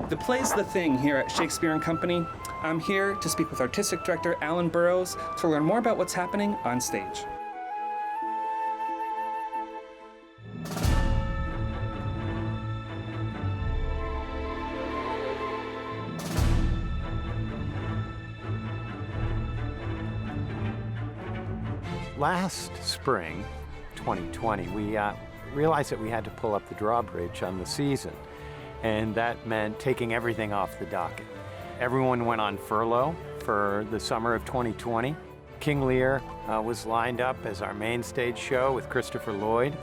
The play's The Thing here at Shakespeare and Company. I'm here to speak with Artistic Director Alan Burrows to learn more about what's happening on stage. Last spring, 2020, we realized that we had to pull up the drawbridge on the season, and that meant taking everything off the docket. Everyone went on furlough for the summer of 2020. King Lear was lined up as our main stage show with Christopher Lloyd.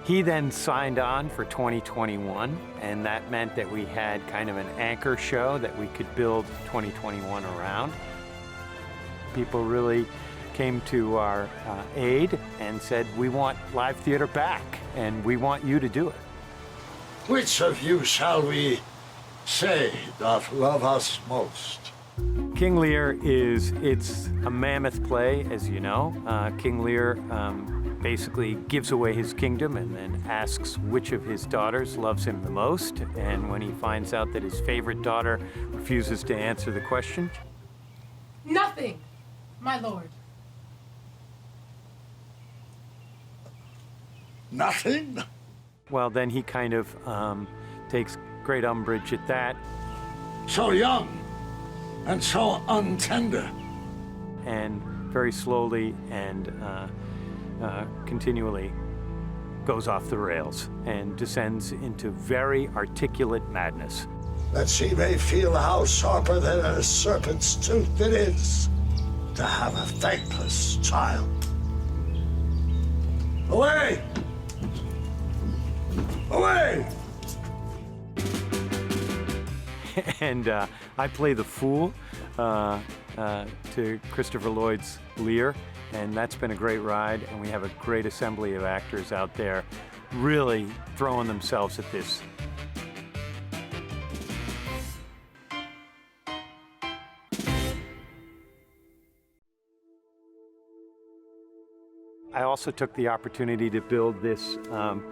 He then signed on for 2021, and that meant that we had kind of an anchor show that we could build 2021 around. People really came to our aid and said, we want live theater back, and we want you to do it. Which of you shall we say doth love us most? King Lear it's a mammoth play, as you know. King Lear basically gives away his kingdom and then asks which of his daughters loves him the most. And when he finds out that his favorite daughter refuses to answer the question, nothing, my lord. Nothing? well, then he kind of takes great umbrage at that. So young and so untender. And very slowly and continually goes off the rails and descends into very articulate madness. That she may feel how sharper than a serpent's tooth it is to have a thankless child. Away! Away! And I play the fool to Christopher Lloyd's Lear, and that's been a great ride, and we have a great assembly of actors out there really throwing themselves at this. I also took the opportunity to build this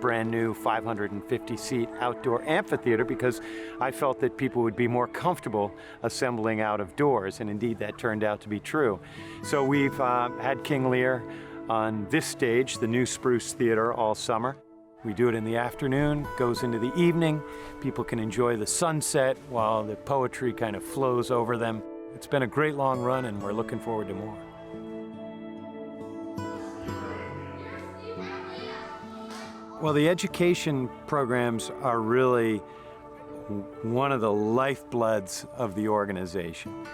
brand new 550-seat outdoor amphitheater because I felt that people would be more comfortable assembling out of doors, and indeed that turned out to be true. So we've had King Lear on this stage, the New Spruce Theater, all summer. We do it in the afternoon, goes into the evening. People can enjoy the sunset while the poetry kind of flows over them. It's been a great long run, and we're looking forward to more. Well, the education programs are really one of the lifebloods of the organization.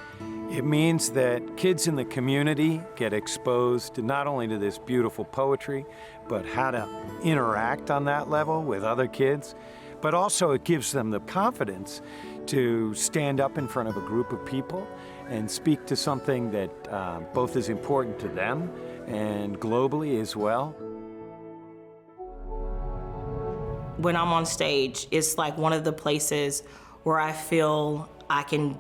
It means that kids in the community get exposed not only to this beautiful poetry, but how to interact on that level with other kids, but also it gives them the confidence to stand up in front of a group of people and speak to something that both is important to them and globally as well. When I'm on stage, it's like one of the places where I feel I can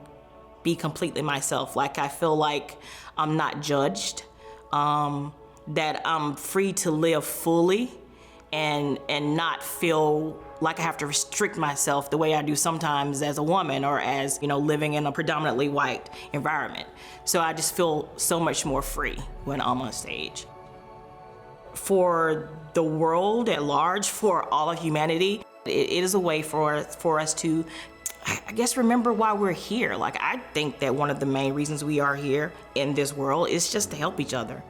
be completely myself. Like I feel like I'm not judged, that I'm free to live fully and not feel like I have to restrict myself the way I do sometimes as a woman or as, living in a predominantly white environment. So I just feel so much more free when I'm on stage. For the world at large, for all of humanity, it is a way for us to, I guess, remember why we're here. Like, I think that one of the main reasons we are here in this world is just to help each other.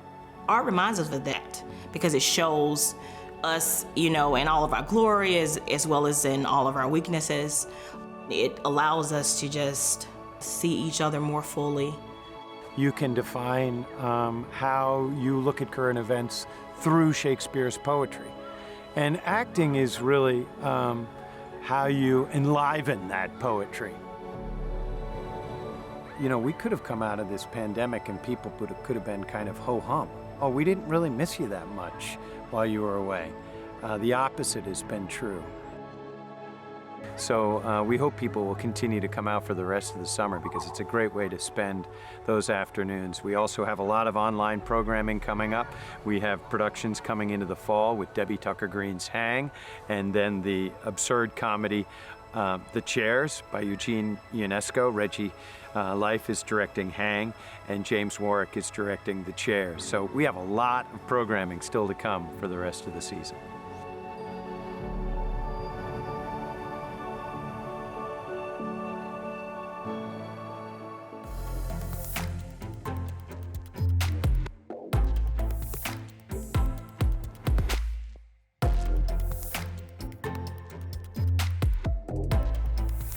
Art reminds us of that because it shows us, in all of our glory as well as in all of our weaknesses. It allows us to just see each other more fully. You can define how you look at current events through Shakespeare's poetry. And acting is really how you enliven that poetry. We could have come out of this pandemic and people could have been kind of ho-hum. Oh, we didn't really miss you that much while you were away. The opposite has been true. So we hope people will continue to come out for the rest of the summer because it's a great way to spend those afternoons. We also have a lot of online programming coming up. We have productions coming into the fall with Debbie Tucker Green's Hang, and then the absurd comedy The Chairs by Eugene Ionesco. Reggie Life is directing Hang, and James Warwick is directing The Chairs. So we have a lot of programming still to come for the rest of the season.